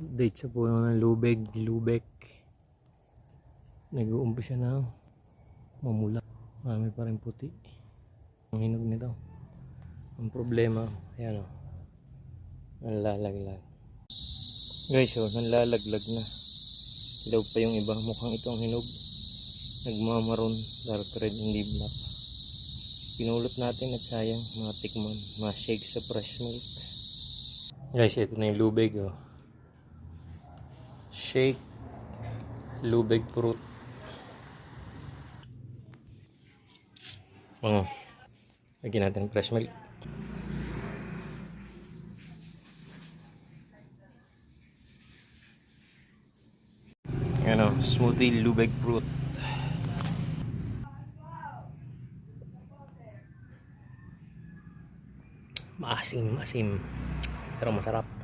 Update sa puno ng lubek. Nag-uumpisa na mamula. Marami pa rin puti. Ang hinog nito. Ang problema, ayan o. Nanlalaglag. Guys, nanlalaglag na. Hilaw pa yung iba. Mukhang ito ang hinog. Nagmamaroon, dark red, hindi black. Pinulot natin at sayang, mga tikman, mga shake sa fresh milk. Guys, ito na yung lubeg oh. Shake lubeg fruit. Lagyan natin fresh milk. Yan o, smoothie lubeg fruit. Maasim, pero masarap.